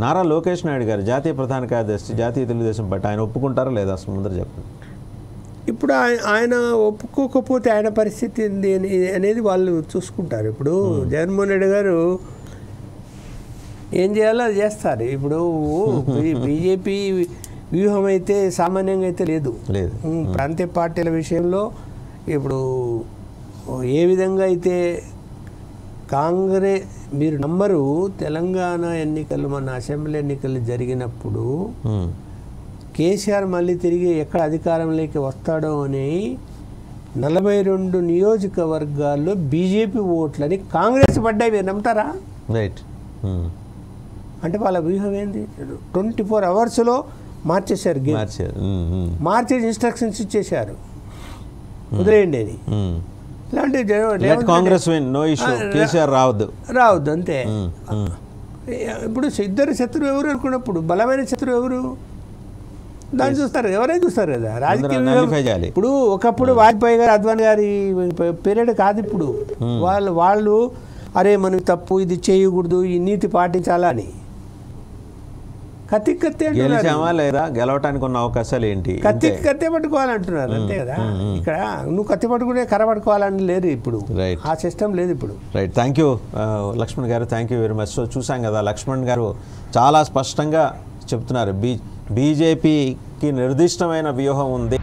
నారా లోకేష్ నాయుడు గారు జాతీయ ప్రధాన కార్యదర్శి జాతీయ తెలుగుదేశం పార్టీ ఆయన ఒప్పుకుంటారా లేదా అసలు ముందర చెప్పండి. ఇప్పుడు ఆయన ఒప్పుకోకపోతే ఆయన పరిస్థితి ఏంది అనేది వాళ్ళు చూసుకుంటారు. ఇప్పుడు జగన్మోహన్ రెడ్డి గారు ఏం చేయాలో అది చేస్తారు. ఇప్పుడు బీజేపీ వ్యూహం అయితే సామాన్యంగా అయితే లేదు. ప్రాంతీయ పార్టీల విషయంలో ఇప్పుడు ఏ విధంగా అయితే కాంగ్రెస్ మీరు నమ్మరు, తెలంగాణ ఎన్నికలు మన అసెంబ్లీ ఎన్నికలు జరిగినప్పుడు కేసీఆర్ మళ్ళీ తిరిగి ఎక్కడ అధికారంలోకి వస్తాడో అని 42 నియోజకవర్గాల్లో బీజేపీ ఓట్లని కాంగ్రెస్ పడ్డాయి. మీరు నమ్ముతారా? రైట్. అంటే వాళ్ళ వ్యూహం ఏంది? 24 అవర్స్లో మార్చేశారు, మార్చేసి ఇన్స్ట్రక్షన్స్ ఇచ్చేశారు, వదిలేయండి అని. ఇలాంటి కాంగ్రెస్ రావద్దు అంతే. ఇప్పుడు ఇద్దరు శత్రువు ఎవరు అనుకున్నప్పుడు బలమైన శత్రువు ఎవరు దాన్ని చూస్తారు, ఎవరైనా చూస్తారు కదా. రాజకీయ ఇప్పుడు ఒకప్పుడు వాజ్పేయి గారు అద్వానీ గారి పీరియడ్ కాదు ఇప్పుడు. వాళ్ళు అరే మనం తప్పు, ఇది చేయకూడదు, ఈ నీతి పాటించాలా అని గెలిచామా లేదా, గెలవటానికి ఉన్న అవకాశాలు ఏంటి, కత్తి పట్టుకోవాలంటున్నారు అంతే కదా. ఇక్కడ నువ్వు కత్తి పట్టుకునే కర్ర పట్టుకోవాలని లేదు ఇప్పుడు, ఆ సిస్టమ్ లేదు ఇప్పుడు. రైట్. థ్యాంక్ యూ లక్ష్మణ్ గారు, thank you very much. So చూసాం కదా, లక్ష్మణ్ గారు చాలా స్పష్టంగా చెప్తున్నారు బీజేపీకి నిర్దిష్టమైన వ్యూహం ఉంది.